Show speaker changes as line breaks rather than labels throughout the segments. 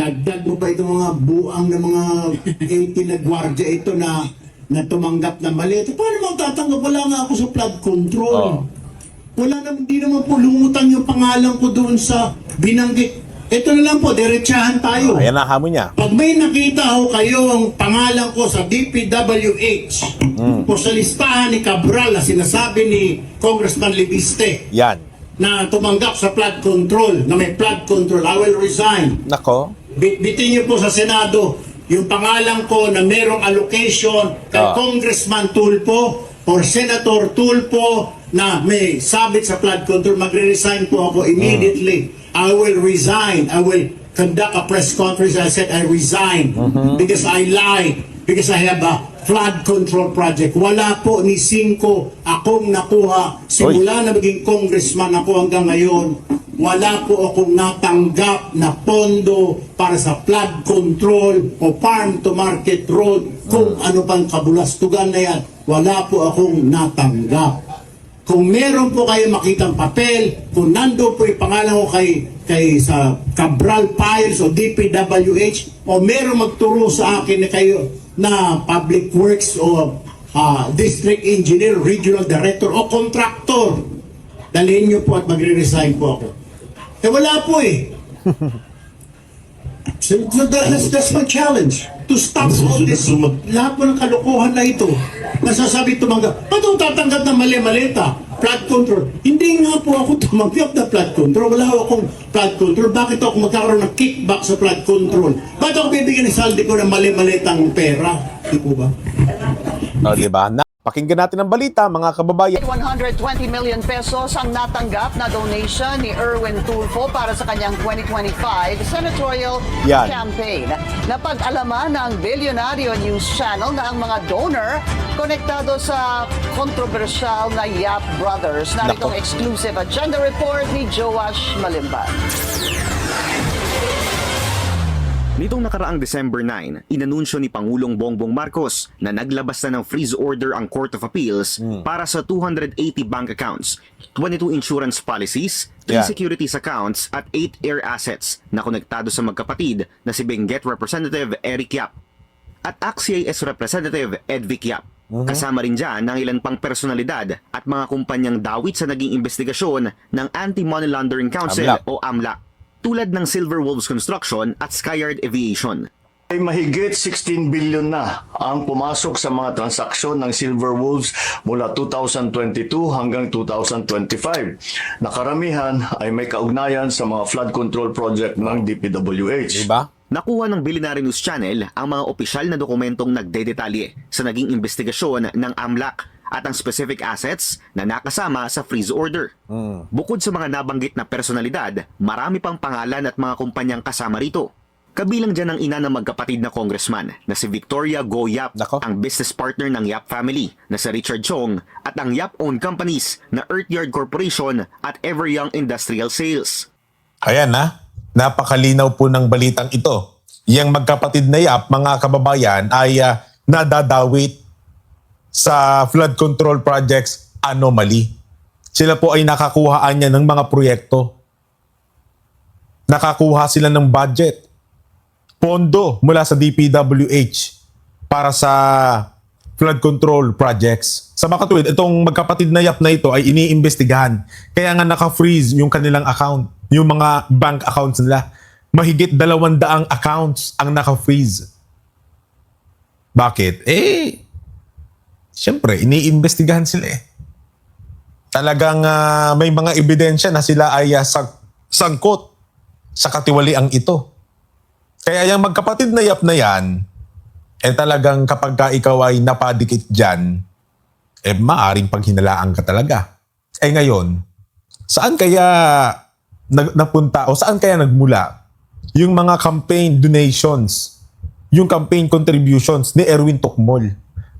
idagdag mo pa itong mga buang ng mga 18 na gwardiya ito na tumanggap na mali. Paano mo tatanggap? Wala nga ako sa flood control. Wala naman, hindi naman po lumutan yung pangalan ko doon sa binanggit. Ito na lang po, diretsahan tayo.
Ayan ang hamon niya.
Pag may nakita ho kayong pangalan ko sa DPWH o sa listahan ni Cabral na sinasabi ni Congressman Libiste
Yan.
na tumanggap sa flood control, na may flood control, I will resign.
Nako.
Bitin niyo po sa Senado yung pangalan ko na merong allocation kay Congressman Tulfo or Senator Tulfo na may sabit sa flood control, magre-resign po ako immediately. I will resign. I will conduct a press conference. I said I resign because I lied, because I have a flood control project. Wala po ni Cinco akong nakuha. Simula na maging congressman ako hanggang ngayon, wala po akong natanggap na pondo para sa flood control o farm to market road. Kung ano pang kabulastugan na yan, wala po akong natanggap. Kung meron po kayo makitang papel, kung nando po yung pangalan ko kay sa Cabral Files o DPWH, o meron magturo sa akin na kayo na public works o district engineer, regional director o contractor, dalhin nyo po at magre-resign po ako. Eh wala po eh. So that's my challenge. To stop all this, lahat po ng kalokohan na ito. Nasasabi tumanggap. Paano tatanggap na mali-malita? Flood control. Hindi nga po ako tumanggap na flood control. Wala akong flood control. Bakit ako magkakaroon ng kickback sa flood control? Bakit ako bibigyan ng saldi ko ng mali-malitang pera? Di po ba?
O, diba? Pakinggan natin ang balita, mga kababayan.
120 million pesos ang natanggap na donation ni Erwin Tulfo para sa kanyang 2025 senatorial campaign. Napag-alaman ng Bilyonaryo News Channel na ang mga donor konektado sa kontrobersyal na Yap Brothers. Naritong exclusive agenda report ni Joash Malimban.
Nitong nakaraang December 9, inanunsyo ni Pangulong Bongbong Marcos na naglabas na ng freeze order ang Court of Appeals para sa 280 bank accounts, 22 insurance policies, 3 securities accounts at 8 air assets na konektado sa magkapatid na si Benguet Representative Eric Yap at ACT-CIS Representative Edvic Yap. Kasama rin dyan ng ilan pang personalidad at mga kumpanyang dawit sa naging investigasyon ng Anti-Money Laundering Council o AMLAC, tulad ng Silver Wolves Construction at Skyard Aviation.
Ay mahigit 16 billion na ang pumasok sa mga transaksyon ng Silver Wolves mula 2022 hanggang 2025. Nakaramihan ay may kaugnayan sa mga flood control project ng DPWH.
Diba?
Nakuha ng Bilyonaryo News Channel ang mga opisyal na dokumentong nagdedetalye sa naging investigasyon ng AMLAC at ang specific assets na nakasama sa freeze order. Bukod sa mga nabanggit na personalidad, marami pang pangalan at mga kumpanyang kasama rito. Kabilang dyan ang ina ng magkapatid na congressman na si Victoria Go Yap, ang business partner ng Yap family na si Richard Chong at ang Yap-owned companies na Earthyard Corporation at Everyoung Industrial Sales.
Ayan na, napakalinaw po ng balitang ito. Yang magkapatid na Yap, mga kababayan, ay nadadawit sa flood control projects anomaly. Sila po ay nakakuhaan niya ng mga proyekto. Nakakuha sila ng budget, pondo mula sa DPWH para sa flood control projects. Sa makatuwid, itong magkapatid na Yap na ito ay iniimbestigahan. Kaya nga naka-freeze yung kanilang account, yung mga bank accounts nila. Mahigit 200 accounts ang naka-freeze. Bakit? Siyempre, iniimbestigahan sila eh. Talagang may mga ebidensya na sila ay sangkot sa katiwaliang ito. Kaya yung magkapatid na Yap na yan, talagang kapag ikaw ay napadikit dyan, maaring paghinalaan ka talaga. Ngayon, saan kaya napunta o saan kaya nagmula yung mga campaign donations, yung campaign contributions ni Erwin Tokmol?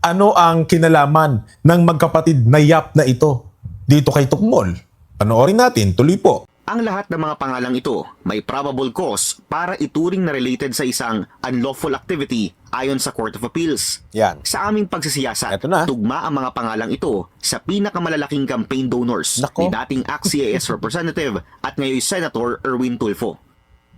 Ano ang kinalaman ng magkapatid na Yap na ito dito kay Tokmol? Panoorin natin, tuloy po.
Ang lahat ng mga pangalang ito may probable cause para ituring na related sa isang unlawful activity ayon sa Court of Appeals.
Yan.
Sa aming pagsisiyasat, tugma ang mga pangalang ito sa pinakamalalaking campaign donors ni dating ACT-CIS Representative at ngayon Senator Erwin Tulfo.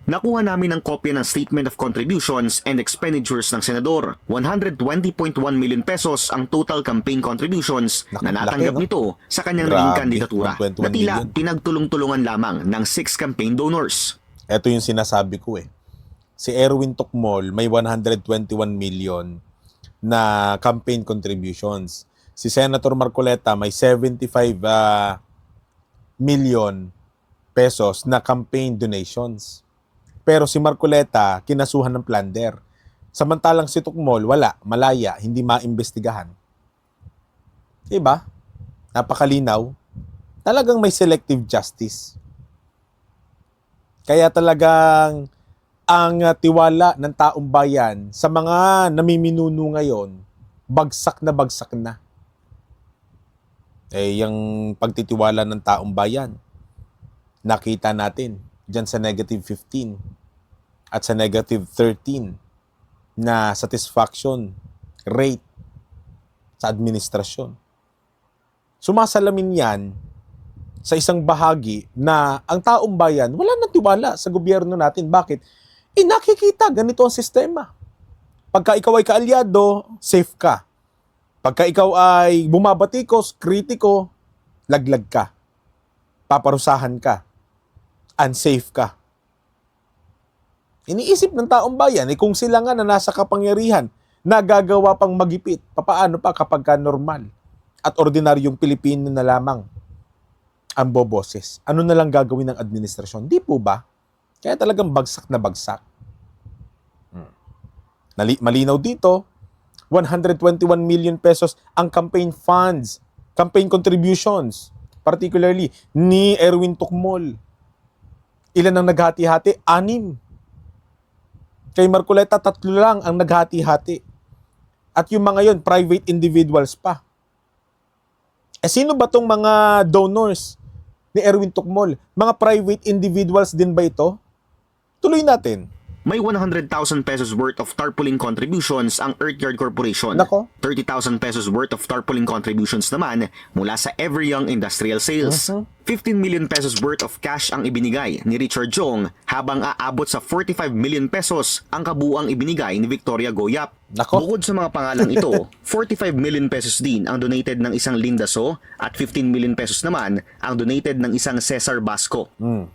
Nakuha namin ang kopya ng Statement of Contributions and Expenditures ng Senador. 120.1 million pesos ang total campaign contributions na natanggap
Laki, no?
nito sa kanyang
Grabe,
naging kandidatura
121
na tila
million.
pinagtulong-tulungan lamang ng 6 campaign donors.
Ito yung sinasabi ko eh. Si Erwin Tokmol may 121 million na campaign contributions. Si Senator Marcoleta may 75 million pesos na campaign donations. Pero si Marcoleta, kinasuhan ng plunder. Samantalang si Tokmol, wala, malaya, hindi maimbestigahan. Diba? Napakalinaw. Talagang may selective justice. Kaya talagang ang tiwala ng taong bayan sa mga namiminuno ngayon, bagsak na. Yung pagtitiwala ng taong bayan, nakita natin dyan sa negative 15 at sa negative 13 na satisfaction rate sa administrasyon. Sumasalamin yan sa isang bahagi na ang taong bayan wala nang tiwala sa gobyerno natin. Bakit? Nakikita, ganito ang sistema. Pagka ikaw ay kaalyado, safe ka. Pagka ikaw ay bumabatikos, kritiko, laglag ka. Paparusahan ka. Unsafe ka. Iniisip ng taong bayan, kung sila nga na nasa kapangyarihan, nagagawa pang magipit, papaano pa kapag ka normal at ordinaryong Pilipino na lamang ang boboses? Ano na lang gagawin ng administrasyon? Di po ba? Kaya talagang bagsak na bagsak. Malinaw dito, 121 million pesos ang campaign funds, campaign contributions, particularly ni Erwin Tokmol. Ilan ang naghati-hati? 6. Kay Marcoleta, 3 lang ang naghati-hati. At yung mga yon private individuals pa. Sino ba tong mga donors ni Erwin Tokmol? Mga private individuals din ba ito? Tuloy natin.
May 100,000 pesos worth of tarpaulin contributions ang Earthyard Corporation.
Nako.
30,000 pesos worth of tarpaulin contributions naman mula sa Everyoung Industrial Sales. 15 million pesos worth of cash ang ibinigay ni Richard Jong habang aabot sa 45 million pesos ang kabuuang ibinigay ni Victoria Goyap.
Nako.
Bukod sa mga pangalang ito, 45 million pesos din ang donated ng isang Linda So at 15 million pesos naman ang donated ng isang Cesar Basco.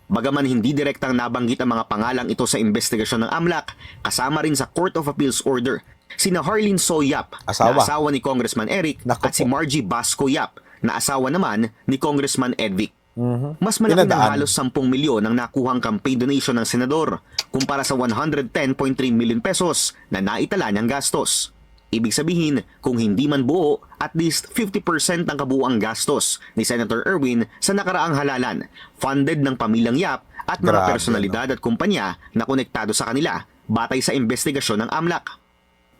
Bagaman hindi direktang nabanggit ang mga pangalang ito sa investigasyon ng AMLAC, kasama rin sa Court of Appeals order sina Harleen So Yap,
Asawa.
na asawa ni Congressman Eric,
Nako
at si
po.
Margie Basco Yap, na asawa naman ni Congressman Edvic. Mas malaki ng
Pinadaan.
halos 10 milyon ang nakuhang campaign donation ng senador kumpara sa 110.3 million pesos na naitala niyang gastos. Ibig sabihin, kung hindi man buo, at least 50% ng kabuuang gastos ni Senator Erwin sa nakaraang halalan, funded ng pamilyang Yap at mga
Grabe,
personalidad at kumpanya na konektado sa kanila batay sa investigasyon ng AMLAC.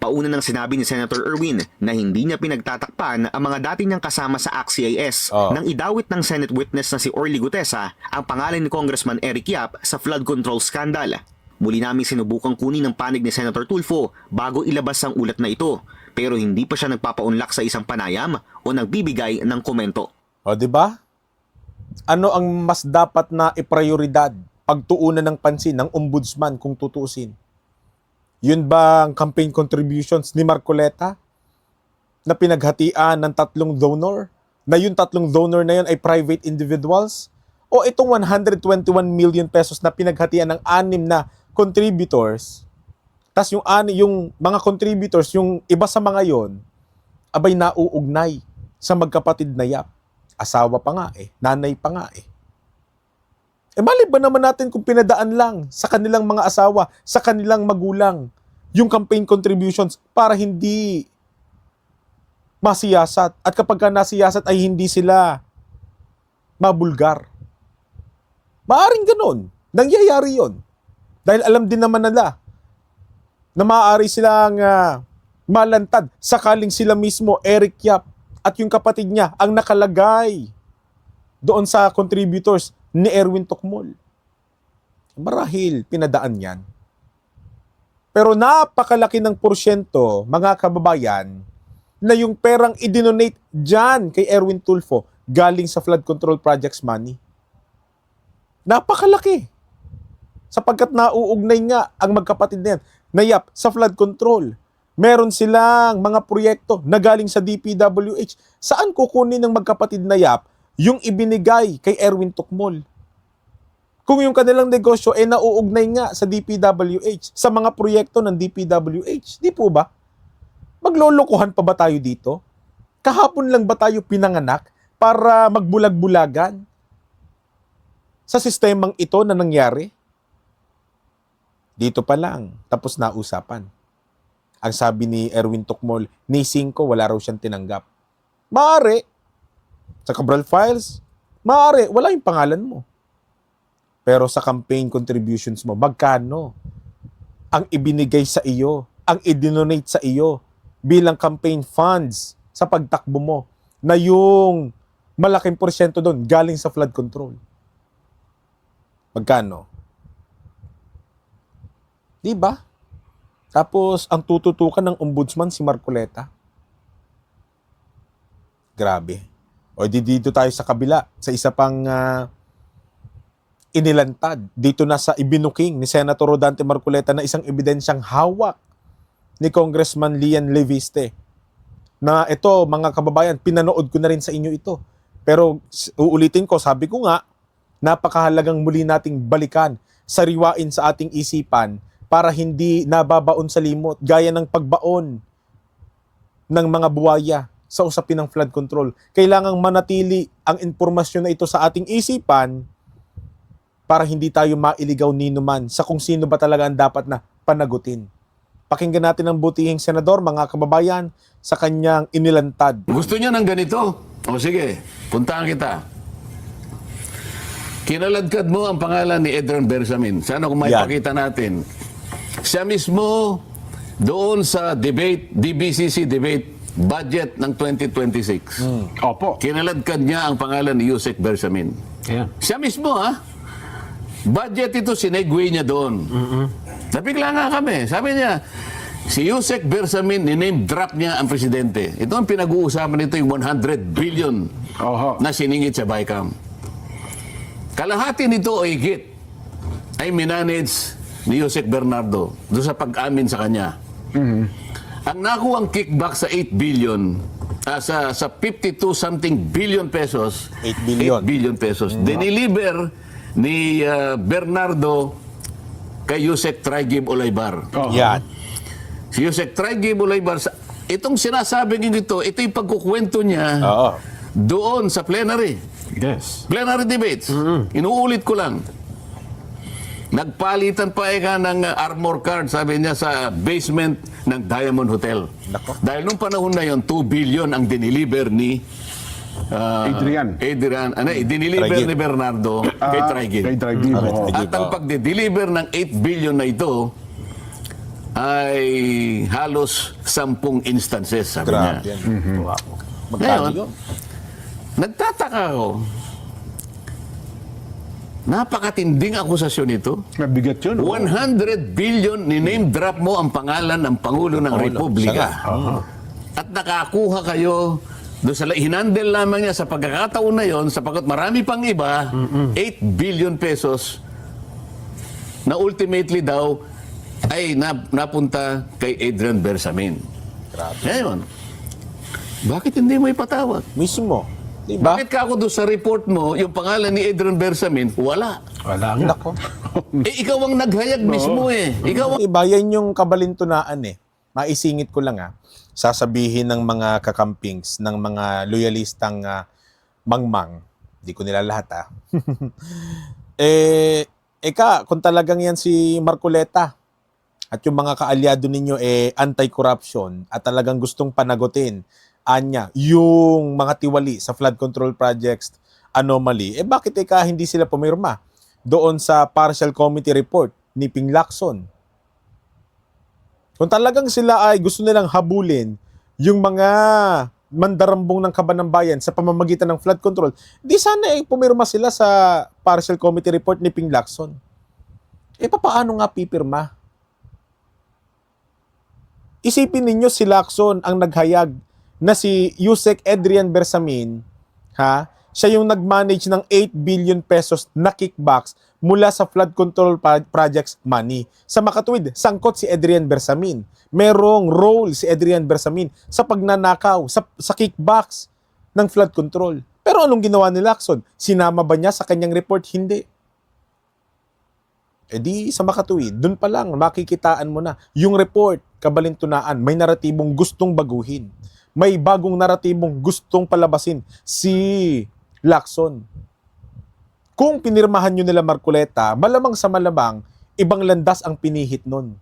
Pauna nang sinabi ni Senator Erwin na hindi niya pinagtatakpan ang mga dati niyang kasama sa ACT-CIS nang idawit ng Senate witness na si Orly Gutesa ang pangalan ni Congressman Eric Yap sa flood control scandal. Muli naming sinubukang kunin ang panig ni Senator Tulfo bago ilabas ang ulat na ito, pero hindi pa siya nagpapaunlak sa isang panayam o nagbibigay ng komento.
O, di ba? Ano ang mas dapat na iprioridad pagtuunan ng pansin ng ombudsman kung tutusin? Yun ba ang campaign contributions ni Marcoleta na pinaghatian ng 3 donor? Na yung 3 donor na yun ay private individuals? O itong 121 million pesos na pinaghatian ng 6 na contributors? Tas yung mga contributors, yung iba sa mga yon, abay nauugnay sa magkapatid na Yap. Asawa pa nga nanay pa nga mali ba naman natin kung pinadaan lang sa kanilang mga asawa, sa kanilang magulang, yung campaign contributions para hindi masiyasat. At kapag ka nasiyasat ay hindi sila mabulgar. Maaring ganun. Nangyayari yon. Dahil alam din naman nila na maaari silang malantad sakaling sila mismo, Eric Yap, at yung kapatid niya ang nakalagay doon sa contributors ni Erwin Tokmol. Marahil pinadaan yan. Pero napakalaki ng porsyento, mga kababayan, na yung perang idinonate dyan kay Erwin Tulfo galing sa flood control projects money. Napakalaki. Sapagkat nauugnay nga ang magkapatid na yan, Nayap, sa flood control. Meron silang mga proyekto na galing sa DPWH. Saan kukunin ng magkapatid Nayap yung ibinigay kay Erwin Tukmol? Kung yung kanilang negosyo nauugnay nga sa DPWH, sa mga proyekto ng DPWH, di po ba? Maglolokohan pa ba tayo dito? Kahapon lang ba tayo pinanganak para magbulag-bulagan sa sistemang ito na nangyari? Dito pa lang, tapos na usapan. Ang sabi ni Erwin Tukmol, ni 5 wala raw siyang tinanggap. Maaari, sa Cabral Files, maaari, wala yung pangalan mo. Pero sa campaign contributions mo, magkano ang ibinigay sa iyo, ang idinonate sa iyo bilang campaign funds sa pagtakbo mo na yung malaking porsyento doon galing sa flood control? Magkano? Di ba? Tapos, ang tututukan ng ombudsman si Marcoleta. Grabe. O dito tayo sa kabila, sa isa pang inilantad. Dito na sa ibinuking ni Senator Rodante Marcoleta na isang ebidensyang hawak ni Congressman Lian Leviste. Na ito, mga kababayan, pinanood ko na rin sa inyo ito. Pero uulitin ko, sabi ko nga, napakahalagang muli nating balikan, sariwain sa ating isipan para hindi nababaon sa limot, gaya ng pagbaon ng mga buwaya sa usapin ng flood control. Kailangang manatili ang impormasyon na ito sa ating isipan para hindi tayo mailigaw ninuman sa kung sino ba talaga ang dapat na panagutin. Pakinggan natin ang butihing senador, mga kababayan, sa kanyang inilantad.
Gusto niya ng ganito? O sige, puntahan kita. Kinaladkad mo ang pangalan ni Edran Bersamin. Sana kung maipakita natin. Siya mismo doon sa debate, DBCC debate, budget ng 2026.
Opo.
Kinaladkad niya ang pangalan ni Yusek Bersamin.
Ayan.
Siya mismo, ha? Budget ito, sinegway niya doon. Nabigla nga kami. Sabi niya, si Yusek Bersamin, ni-name drop niya ang presidente. Ito ang pinag-uusapan nito, yung 100 billion
Oho.
na siningit sa BICAM. Kalahati nito o higit ay minanage ni Yusek Bernardo doon sa pag-amin sa kanya. Ang nakuha ang kickback sa 8 billion, sa 52 something billion pesos,
8 billion.
8 billion pesos, diniliver ni Bernardo kay Yusek Traigib Olaybar.
Yan.
Si Yusek Traigib Olaybar, itong sinasabing ito yung pagkukwento niya
Oo.
doon sa plenary.
Yes.
Plenary debates. Inuulit ko lang. Nagpalitan pa ng armor card, sabi niya, sa basement ng Diamond Hotel.
Nako.
Dahil nung panahon na yon, 2 billion ang diniliver ni
Adrian.
diniliver
Traigib.
ni Bernardo kay Traigib.
Kay Traigib. Oo.
Traigib.
At ang pagde-deliver ng 8 billion na ito ay halos 10 instances, sabi niya.
Grabe yan. Wow. Magkano
Ngayon,
yun?
nagtataka ako. Napakatinding akusasyon ito.
Mabigat yun.
100 billion, ni-name drop mo ang pangalan ng Pangulo ng Republika.
Siya
At nakakuha kayo doon sa hinandle lamang niya sa pagkakataon na yon, sapagkat marami pang iba, 8 billion pesos na ultimately daw ay napunta kay Adrian Bersamin.
Grabe.
Ngayon, bakit hindi mo ipatawag?
Mismo. Diba?
Bakit ka ako doon sa report mo, yung pangalan ni Adrian Bersamin, wala.
Wala nga.
Nako.
Ikaw ang naghayag mismo eh. Ikaw ang...
Iba, yan yung kabalintunaan eh. Maisingit ko lang sasabihin ng mga kakampings, ng mga loyalistang mangmang, di ko nila lahat kung talagang yan si Marcoleta at yung mga kaalyado ninyo anti-corruption at talagang gustong panagutin anya yung mga tiwali sa flood control projects anomaly, bakit hindi sila pumirma doon sa partial committee report ni Ping Lacson? Kung talagang sila ay gusto nilang habulin yung mga mandarambong ng kaban ng bayan sa pamamagitan ng flood control, di sana pumirma sila sa partial committee report ni Ping Lacson. Paano nga pipirma? Isipin ninyo si Lacson ang naghayag na si Yusek Adrian Bersamin, Siya yung nag-manage ng 8 billion pesos na kickbacks mula sa flood control projects money. Sa makatuwid, sangkot si Adrian Bersamin. Merong role si Adrian Bersamin sa pagnanakaw, sa kickbacks ng flood control. Pero anong ginawa ni Lacson? Sinama ba niya sa kanyang report? Hindi. E di sa makatuwid, dun pa lang makikitaan mo na yung report, kabalintunaan, may naratibong gustong baguhin. May bagong naratibong gustong palabasin si Lacson. Kung pinirmahan nyo nila Marcoleta, malamang sa malamang, ibang landas ang pinihit nun.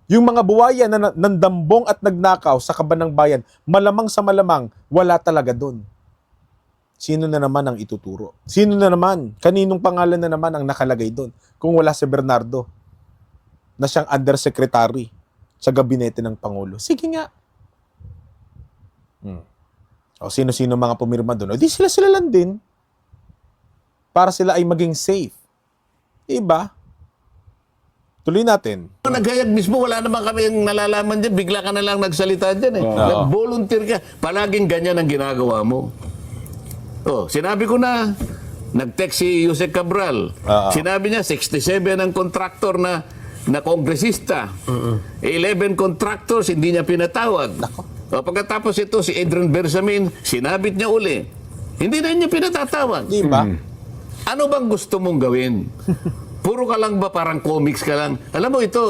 Yung mga buwaya na nandambong at nagnakaw sa kabanang bayan, malamang sa malamang, wala talaga dun. Sino na naman ang ituturo? Sino na naman? Kaninong pangalan na naman ang nakalagay dun? Kung wala si Bernardo, na siyang undersecretary sa gabinete ng Pangulo. Sige nga. O sino-sino mga pumirma doon? O di sila lang din. Para sila ay maging safe. Diba? Tuloy natin.
Naghayag mismo, wala naman kami yung nalalaman dyan. Bigla ka na lang nagsalita dyan eh. Nag-volunteer ka. Palaging ganyan ang ginagawa mo. Oh, sinabi ko na, nag-text si Jose Cabral. Sinabi niya, 67 ang kontraktor na kongresista. 11 contractors, hindi niya pinatawag. O, pagkatapos ito, si Adrian Bersamin, sinabit niya uli. Hindi na niya pinatatawag.
Diba?
Ano bang gusto mong gawin? Puro ka lang ba parang comics ka lang? Alam mo ito,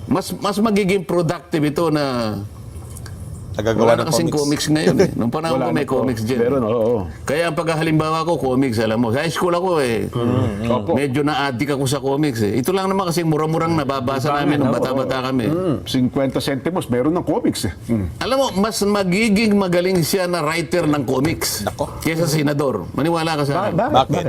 mas magiging productive ito na
Nagagawa
wala na
ng
kasing comics ngayon eh. Nung panahon ko may comics dyan.
Meron, oo.
Kaya ang paghalimbawa ko, comics, alam mo. Sa high school ako eh.
Opo.
Medyo na-addict ako sa comics eh. Ito lang naman kasing mura-murang nababasa namin nung bata-bata kami.
50 centimos, meron ng comics eh.
Alam mo, mas magiging magaling siya na writer ng comics kaysa senador. Maniwala ka sa akin.
Bakit?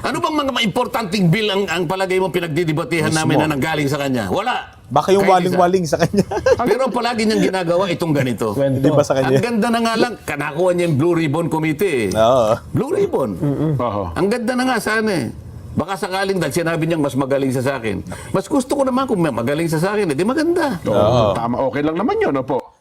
Ano bang mga importanteng bill ang palagay mo pinagdidebatehan namin na nanggaling sa kanya? Wala.
Baka yung
Kahit isa.
waling-waling sa kanya.
Pero palagi niyang ginagawa itong ganito.
Di ba sa
Ang
kanya?
ganda na nga lang, kanakuha niya yung Blue Ribbon Committee.
Oo.
Blue Ribbon.
Oo.
Ang ganda na nga sana eh. Baka sakaling dahil sinabi niyang mas magaling siya sa akin. Mas gusto ko naman kung magaling siya sa akin, di maganda.
Oo. Tama, okay lang naman yun, opo.